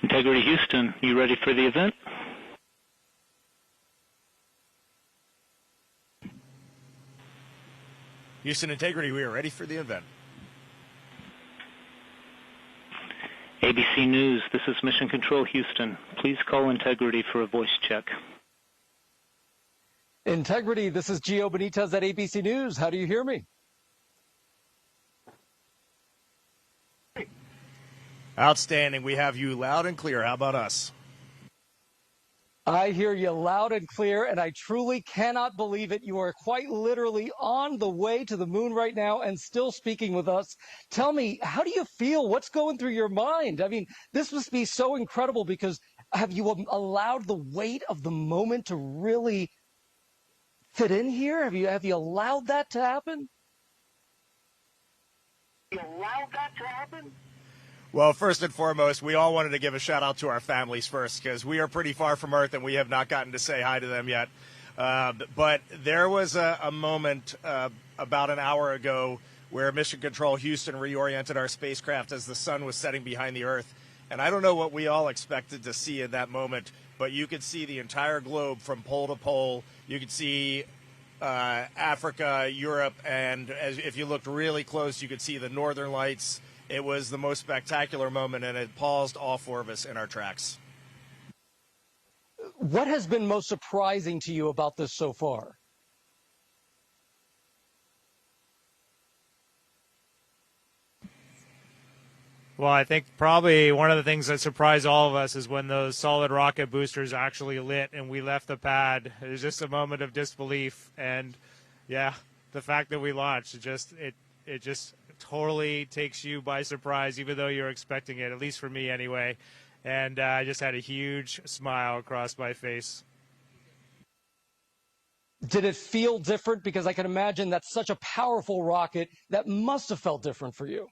Integrity Houston, you ready for the event? Houston Integrity, we are ready for the event. ABC News, this is Mission Control Houston. Please call Integrity for a voice check. Integrity, this is Gio Benitez at ABC News. How do you hear me? Outstanding. We have you loud and clear. How about us? I hear you loud and clear, and I truly cannot believe it. You are quite literally on the way to the moon right now and still speaking with us. Tell me, how do you feel? What's going through your mind? I mean, this must be so incredible because have you allowed the weight of the moment to really fit in here? Have you allowed that to happen? Well, first and foremost, we all wanted to give a shout out to our families first because we are pretty far from Earth and we have not gotten to say hi to them yet. But there was a moment about an hour ago where Mission Control Houston reoriented our spacecraft as the sun was setting behind the Earth. And I don't know what we all expected to see in that moment, but you could see the entire globe from pole to pole. You could see Africa, Europe, and if you looked really close, you could see the northern lights. It was the most spectacular moment, and it paused all four of us in our tracks. What has been most surprising to you about this so far? Well, I think probably one of the things that surprised all of us is when those solid rocket boosters actually lit and we left the pad. It was just a moment of disbelief, and yeah, the fact that we launched, it just totally takes you by surprise, even though you're expecting it, at least for me anyway. And I just had a huge smile across my face. Did it feel different? Because I can imagine that's such a powerful rocket that must have felt different for you.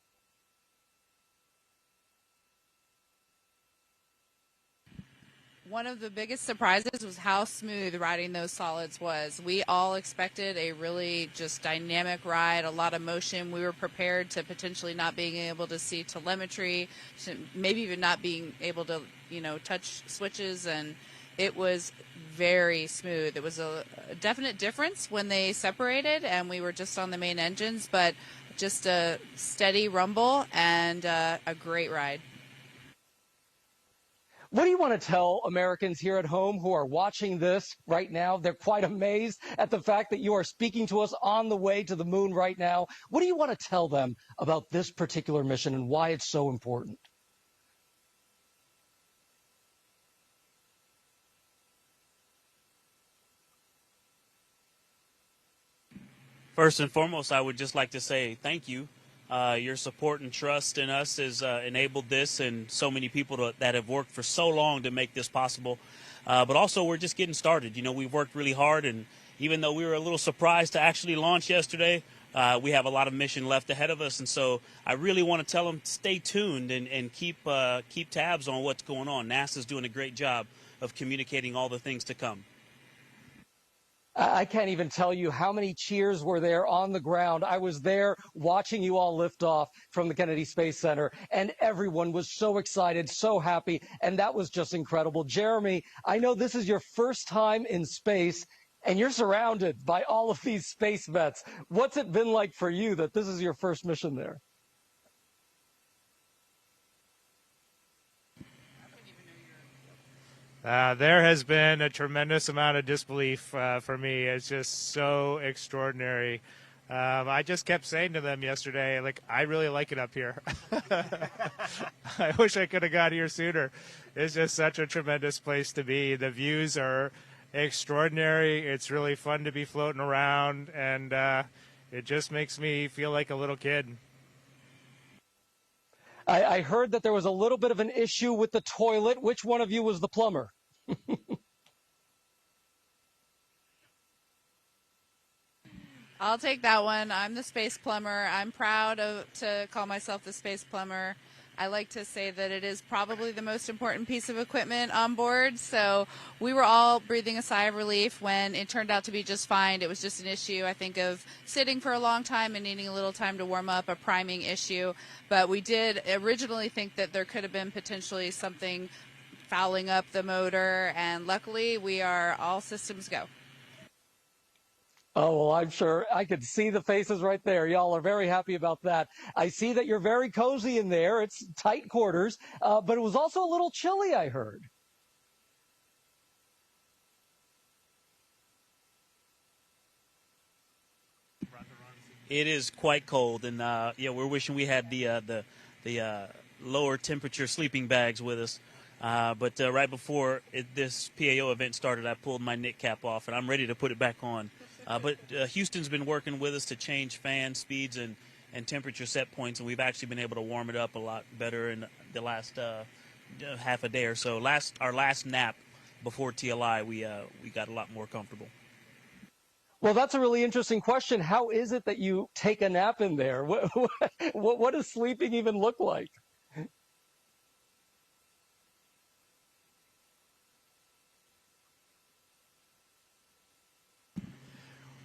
One of the biggest surprises was how smooth riding those solids was. We all expected a really just dynamic ride, a lot of motion. We were prepared to potentially not being able to see telemetry, maybe even not being able to, touch switches, and it was very smooth. It was a definite difference when they separated and we were just on the main engines, but just a steady rumble and a great ride. What do you want to tell Americans here at home who are watching this right now? They're quite amazed at the fact that you are speaking to us on the way to the moon right now. What do you want to tell them about this particular mission and why it's so important? First and foremost, I would just like to say thank you. Your support and trust in us has enabled this, and so many people that have worked for so long to make this possible. But also, we're just getting started. We've worked really hard, and even though we were a little surprised to actually launch yesterday, we have a lot of mission left ahead of us. And so I really want to tell them, stay tuned and keep tabs on what's going on. NASA's doing a great job of communicating all the things to come. I can't even tell you how many cheers were there on the ground. I was there watching you all lift off from the Kennedy Space Center, and everyone was so excited, so happy, and that was just incredible. Jeremy, I know this is your first time in space, and you're surrounded by all of these space vets. What's it been like for you that this is your first mission there? There has been a tremendous amount of disbelief for me. It's just so extraordinary. I just kept saying to them yesterday, I really like it up here. I wish I could have got here sooner. It's just such a tremendous place to be. The views are extraordinary. It's really fun to be floating around, and it just makes me feel like a little kid. I heard that there was a little bit of an issue with the toilet. Which one of you was the plumber? I'll take that one. I'm the space plumber. I'm proud to call myself the space plumber. I like to say that it is probably the most important piece of equipment on board. So we were all breathing a sigh of relief when it turned out to be just fine. It was just an issue, I think, of sitting for a long time and needing a little time to warm up, a priming issue. But we did originally think that there could have been potentially something fouling up the motor, and luckily we are all systems go. Oh, well, I'm sure I could see the faces right there. Y'all are very happy about that. I see that you're very cozy in there. It's tight quarters, but it was also a little chilly, I heard. It is quite cold, and yeah, we're wishing we had the lower temperature sleeping bags with us. But right before this PAO event started, I pulled my knit cap off, and I'm ready to put it back on. But Houston's been working with us to change fan speeds and temperature set points, and we've actually been able to warm it up a lot better in the last half a day or so. Our last nap before TLI, we got a lot more comfortable. Well, that's a really interesting question. How is it that you take a nap in there? What does sleeping even look like?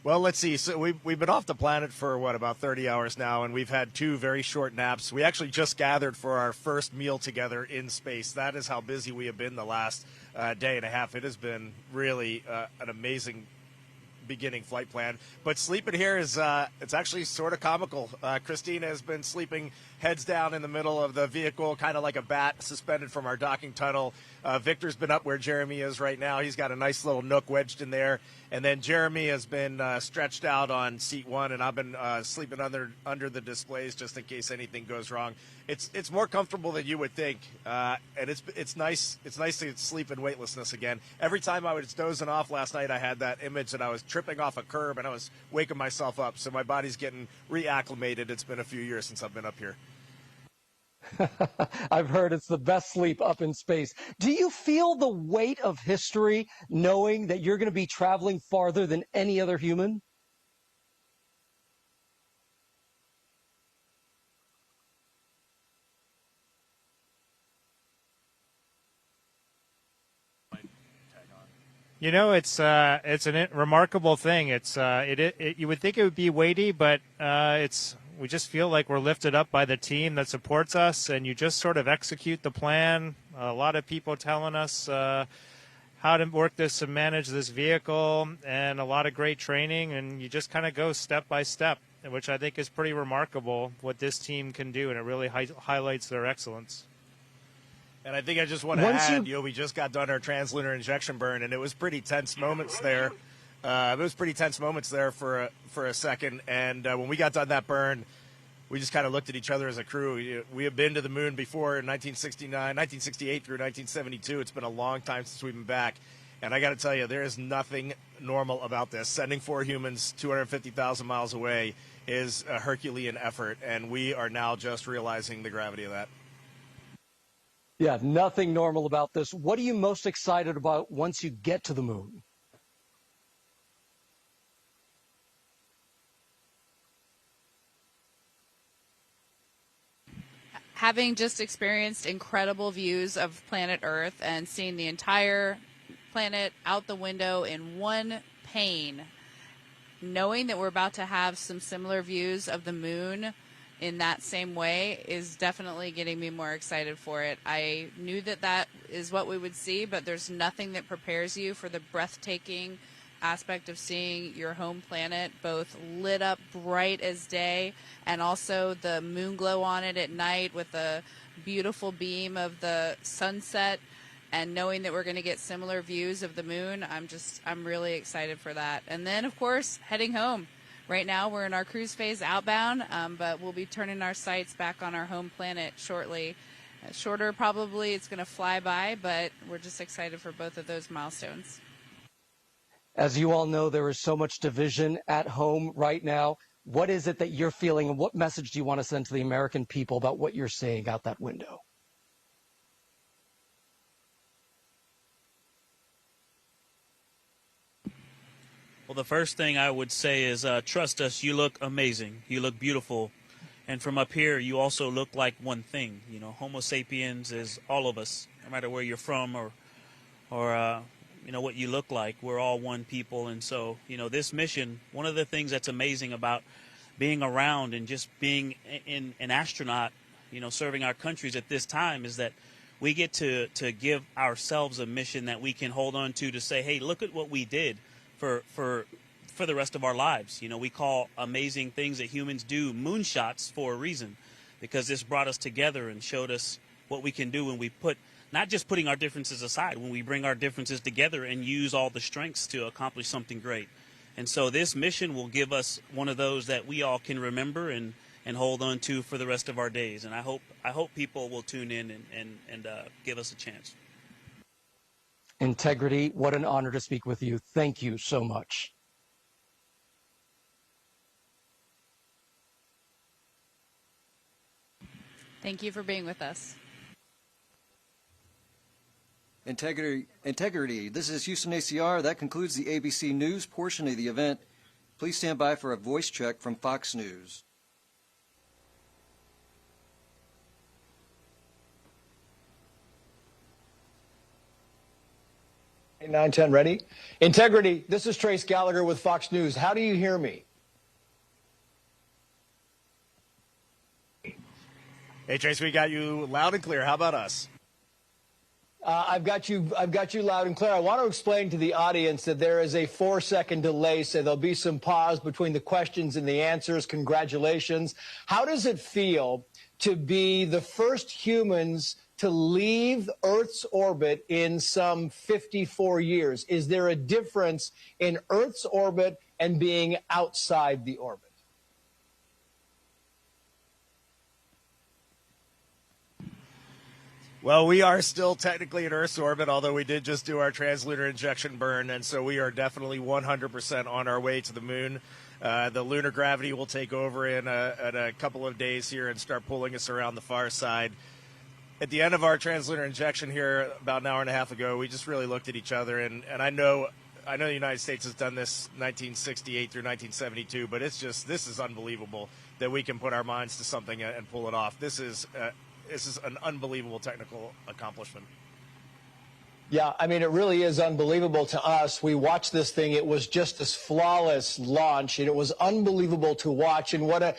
Well, let's see. So we've been off the planet for, about 30 hours now, and we've had 2 very short naps. We actually just gathered for our first meal together in space. That is how busy we have been the last day and a half. It has been really an amazing beginning flight plan. But sleeping here is it's actually sort of comical. Christina has been sleeping heads down in the middle of the vehicle, kind of like a bat suspended from our docking tunnel. Victor's been up where Jeremy is right now. He's got a nice little nook wedged in there. And then Jeremy has been stretched out on seat 1, and I've been sleeping under the displays just in case anything goes wrong. It's more comfortable than you would think, and it's nice. It's nice to sleep in weightlessness again. Every time I was dozing off last night, I had that image that I was tripping off a curb and I was waking myself up. So my body's getting reacclimated. It's been a few years since I've been up here. I've heard it's the best sleep up in space. Do you feel the weight of history knowing that you're going to be traveling farther than any other human? You know, it's a remarkable thing. It's you would think it would be weighty, but we just feel like we're lifted up by the team that supports us, and you just sort of execute the plan. A lot of people telling us how to work this and manage this vehicle, and a lot of great training, and you just kind of go step by step, which I think is pretty remarkable what this team can do, and it really highlights their excellence. And I think I just want to add, we just got done our translunar injection burn, and it was pretty tense moments there. For a second, and when we got done that burn, we just kind of looked at each other as a crew. We have been to the moon before in 1968 through 1972. It's been a long time since we've been back, and I got to tell you, there is nothing normal about this. Sending 4 humans 250,000 miles away is a Herculean effort, and we are now just realizing the gravity of that. Yeah, nothing normal about this. What are you most excited about once you get to the moon? Having just experienced incredible views of planet Earth and seeing the entire planet out the window in one pane, knowing that we're about to have some similar views of the moon in that same way is definitely getting me more excited for it. I knew that is what we would see, but there's nothing that prepares you for the breathtaking aspect of seeing your home planet both lit up bright as day and also the moon glow on it at night with a beautiful beam of the sunset, and knowing that we're going to get similar views of the moon. I'm really excited for that. And then of course heading home. Right now we're in our cruise phase outbound, but we'll be turning our sights back on our home planet shortly. Shorter probably, it's going to fly by, but we're just excited for both of those milestones. As you all know, there is so much division at home right now. What is it that you're feeling, and what message do you want to send to the American people about what you're seeing out that window? Well, the first thing I would say is trust us. You look amazing. You look beautiful. And from up here, you also look like one thing. You know, Homo sapiens is all of us, no matter where you're from or you know, what you look like. We're all one people. And so, you know, this mission, one of the things that's amazing about being around and just being in an astronaut, you know, serving our countries at this time, is that we get to give ourselves a mission that we can hold on to say, hey, look at what we did for the rest of our lives. You know, we call amazing things that humans do moonshots for a reason, because this brought us together and showed us what we can do when we put, not just putting our differences aside, when we bring our differences together and use all the strengths to accomplish something great. And so this mission will give us one of those that we all can remember and hold on to for the rest of our days. And I hope people will tune in and give us a chance. Integrity, what an honor to speak with you. Thank you so much. Thank you for being with us. Integrity. This is Houston ACR. That concludes the ABC News portion of the event. Please stand by for a voice check from Fox News. 910 ready. Integrity. This is Trace Gallagher with Fox News. How do you hear me? Hey, Trace, we got you loud and clear. How about us? I've got you loud and clear. I want to explain to the audience that there is a 4-second delay, so there'll be some pause between the questions and the answers. Congratulations. How does it feel to be the first humans to leave Earth's orbit in some 54 years? Is there a difference in Earth's orbit and being outside the orbit? Well, we are still technically in Earth's orbit, although we did just do our translunar injection burn, and so we are definitely 100% on our way to the moon. The lunar gravity will take over in a couple of days here and start pulling us around the far side. At the end of our translunar injection here about an hour and a half ago, we just really looked at each other, and I know the United States has done this 1968 through 1972, but this is unbelievable that we can put our minds to something and pull it off. This is an unbelievable technical accomplishment. Yeah, I mean, it really is unbelievable to us. We watched this thing. It was just this flawless launch, and it was unbelievable to watch. And what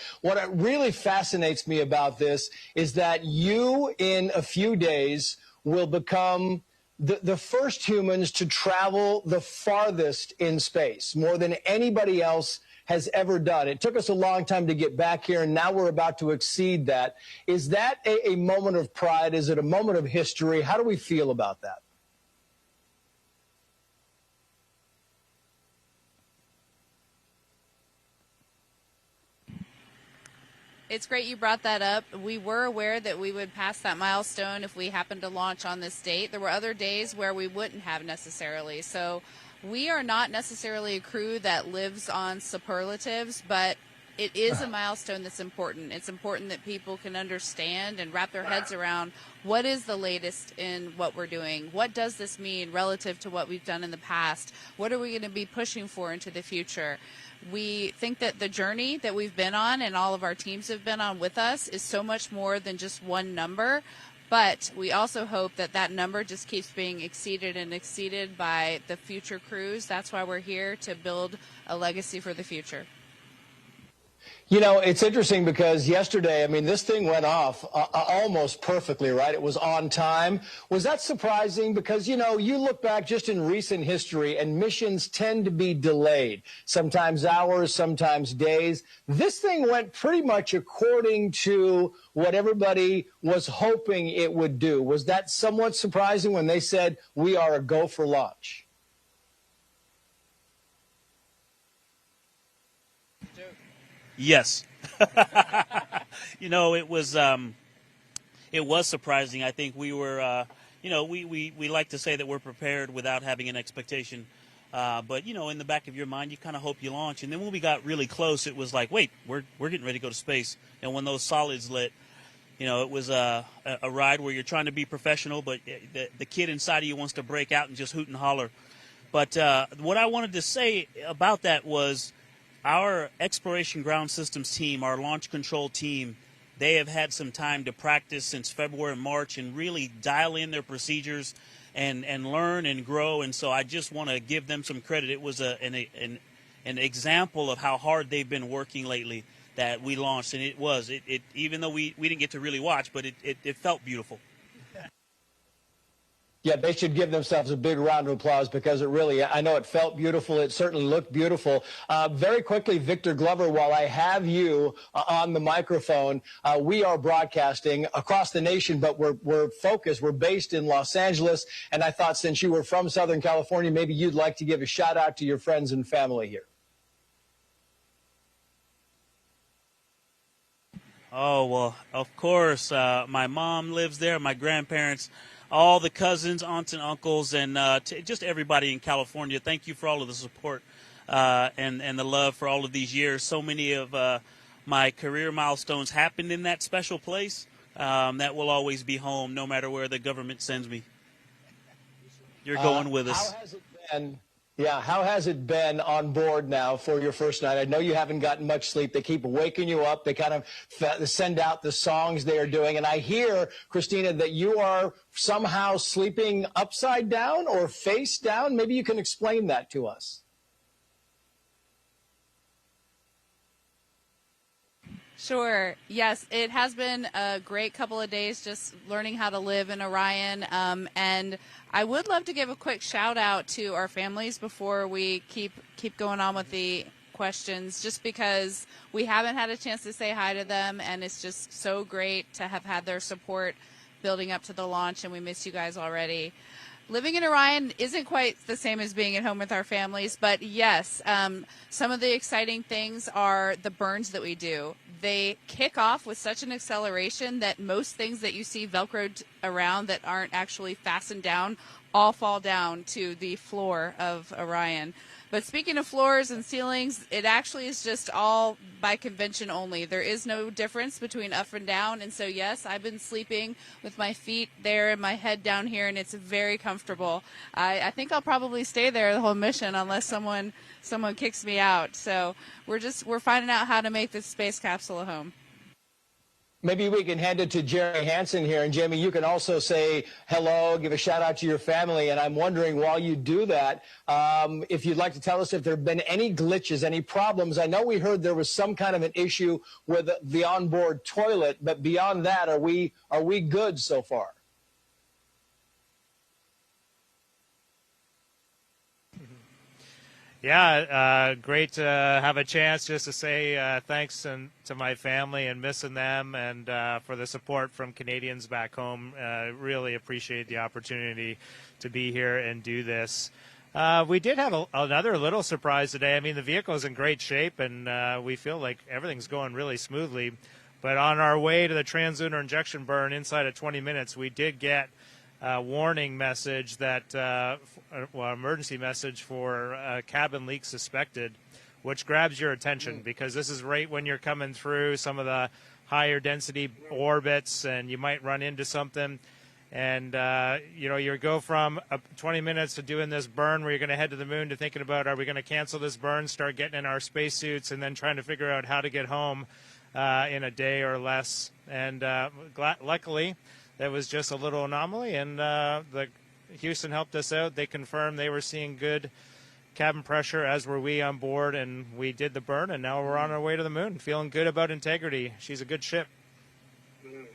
really fascinates me about this is that you, in a few days, will become the first humans to travel the farthest in space, more than anybody else has ever done. It took us a long time to get back here, and now we're about to exceed that. Is that a moment of pride? Is it a moment of history? How do we feel about that? It's great you brought that up. We were aware that we would pass that milestone if we happened to launch on this date. There were other days where we wouldn't have necessarily. So we are not necessarily a crew that lives on superlatives, but it is a milestone that's important. It's important that people can understand and wrap their heads around what is the latest in what we're doing. What does this mean relative to what we've done in the past? What are we going to be pushing for into the future? We think that the journey that we've been on and all of our teams have been on with us is so much more than just one number. But we also hope that that number just keeps being exceeded and exceeded by the future crews. That's why we're here, to build a legacy for the future. You know, it's interesting because yesterday, I mean, this thing went off almost perfectly, right? It was on time. Was that surprising? Because, you know, you look back just in recent history and missions tend to be delayed, sometimes hours, sometimes days. This thing went pretty much according to what everybody was hoping it would do. Was that somewhat surprising when they said we are a go for launch? Yes. You know, it was surprising. I think we were, you know, we like to say that we're prepared without having an expectation. But, you know, in the back of your mind, you kind of hope you launch. And then when we got really close, it was like, wait, we're getting ready to go to space. And when those solids lit, you know, it was a ride where you're trying to be professional, but the kid inside of you wants to break out and just hoot and holler. But what I wanted to say about that was, our exploration ground systems team, our launch control team, they have had some time to practice since February and March and really dial in their procedures and learn and grow. And so I just want to give them some credit. It was an example of how hard they've been working lately that we launched. And it even though we didn't get to really watch, but it felt beautiful. Yeah, they should give themselves a big round of applause because it really, I know it felt beautiful. It certainly looked beautiful. Very quickly, Victor Glover, while I have you on the microphone, we are broadcasting across the nation, but we're focused. We're based in Los Angeles. And I thought since you were from Southern California, maybe you'd like to give a shout out to your friends and family here. Oh, well, of course. My mom lives there, my grandparents, all the cousins, aunts, and uncles, and just everybody in California. Thank you for all of the support and the love for all of these years. So many of my career milestones happened in that special place. That will always be home, no matter where the government sends me. You're going with us. How has it been? Yeah, how has it been on board now for your first night? I know you haven't gotten much sleep. They keep waking you up. They kind of send out the songs they are doing. And I hear, Christina, that you are somehow sleeping upside down or face down. Maybe you can explain that to us. Sure. Yes, it has been a great couple of days just learning how to live in Orion. And I would love to give a quick shout out to our families before we keep going on with the questions, just because we haven't had a chance to say hi to them, and it's just so great to have had their support building up to the launch, and we miss you guys already. Living in Orion isn't quite the same as being at home with our families, but yes, some of the exciting things are the burns that we do. They kick off with such an acceleration that most things that you see Velcroed around that aren't actually fastened down all fall down to the floor of Orion. But speaking of floors and ceilings, it actually is just all by convention only. There is no difference between up and down. And so, yes, I've been sleeping with my feet there and my head down here, and it's very comfortable. I think I'll probably stay there the whole mission unless someone kicks me out. So we're finding out how to make this space capsule a home. Maybe we can hand it to Jeremy Hansen here. And Jamie, you can also say hello, give a shout out to your family. And I'm wondering, while you do that, if you'd like to tell us if there have been any glitches, any problems. I know we heard there was some kind of an issue with the onboard toilet, but beyond that, are we good so far? Yeah, great to have a chance just to say thanks to my family and missing them, and for the support from Canadians back home. Really appreciate the opportunity to be here and do this. We did have another little surprise today. I mean, the vehicle is in great shape, and we feel like everything's going really smoothly. But on our way to the translunar injection burn inside of 20 minutes, we did get warning message that emergency message for cabin leak suspected, which grabs your attention because this is right when you're coming through some of the higher density orbits and you might run into something. And you go from 20 minutes to doing this burn where you're going to head to the moon to thinking about, are we going to cancel this burn, start getting in our spacesuits, and then trying to figure out how to get home in a day or less. And luckily that was just a little anomaly, and the Houston helped us out. They confirmed they were seeing good cabin pressure, as were we on board, and we did the burn, and now we're on our way to the moon. Feeling good about Integrity. She's a good ship.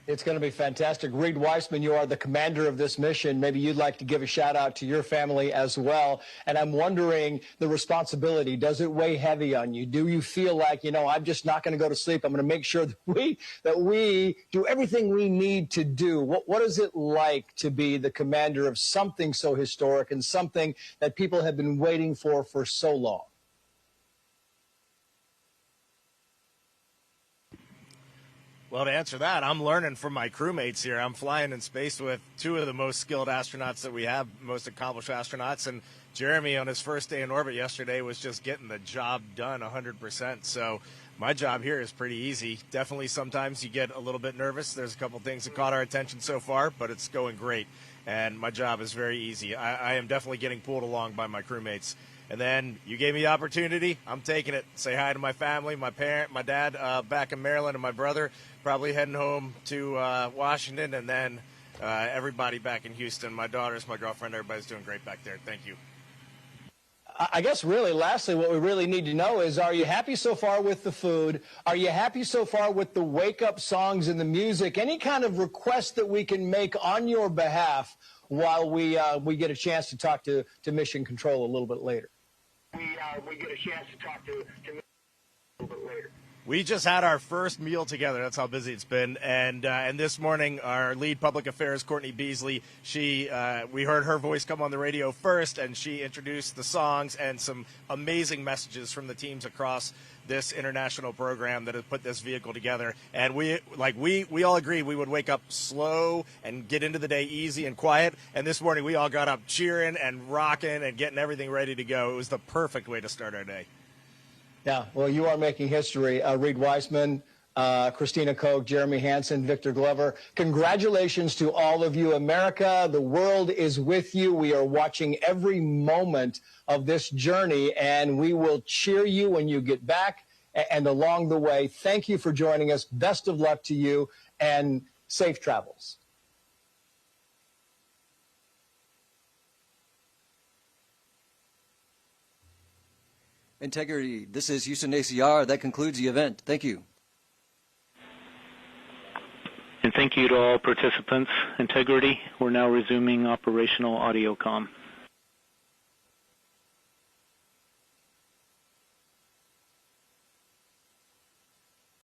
It's going to be fantastic. Reid Wiseman, you are the commander of this mission. Maybe you'd like to give a shout out to your family as well. And I'm wondering, the responsibility, does it weigh heavy on you? Do you feel like, I'm just not going to go to sleep. I'm going to make sure that we do everything we need to do. What is it like to be the commander of something so historic and something that people have been waiting for so long? Well, to answer that, I'm learning from my crewmates here. I'm flying in space with two of the most skilled astronauts that we have, most accomplished astronauts. And Jeremy, on his first day in orbit yesterday, was just getting the job done 100%. So my job here is pretty easy. Definitely sometimes you get a little bit nervous. There's a couple things that caught our attention so far, but it's going great. And my job is very easy. I am definitely getting pulled along by my crewmates. And then you gave me the opportunity. I'm taking it. Say hi to my family, my dad back in Maryland, and my brother probably heading home to Washington, and then everybody back in Houston, my daughters, my girlfriend, everybody's doing great back there. Thank you. I guess really, lastly, what we really need to know is, are you happy so far with the food? Are you happy so far with the wake-up songs and the music? Any kind of request that we can make on your behalf while we get a chance to talk to Mission Control a little bit later? We get a chance to talk to Mission Control a little bit later. We just had our first meal together. That's how busy it's been. And this morning, our lead public affairs, Courtney Beasley, we heard her voice come on the radio first, and she introduced the songs and some amazing messages from the teams across this international program that has put this vehicle together. And we all agreed we would wake up slow and get into the day easy and quiet. And this morning, we all got up cheering and rocking and getting everything ready to go. It was the perfect way to start our day. Yeah, well, you are making history. Reid Wiseman, Christina Koch, Jeremy Hansen, Victor Glover. Congratulations to all of you. America, the world is with you. We are watching every moment of this journey, and we will cheer you when you get back and along the way. Thank you for joining us. Best of luck to you, and safe travels. Integrity. This is Houston ACR. That concludes the event. Thank you. And thank you to all participants. Integrity. We're now resuming operational audio comm.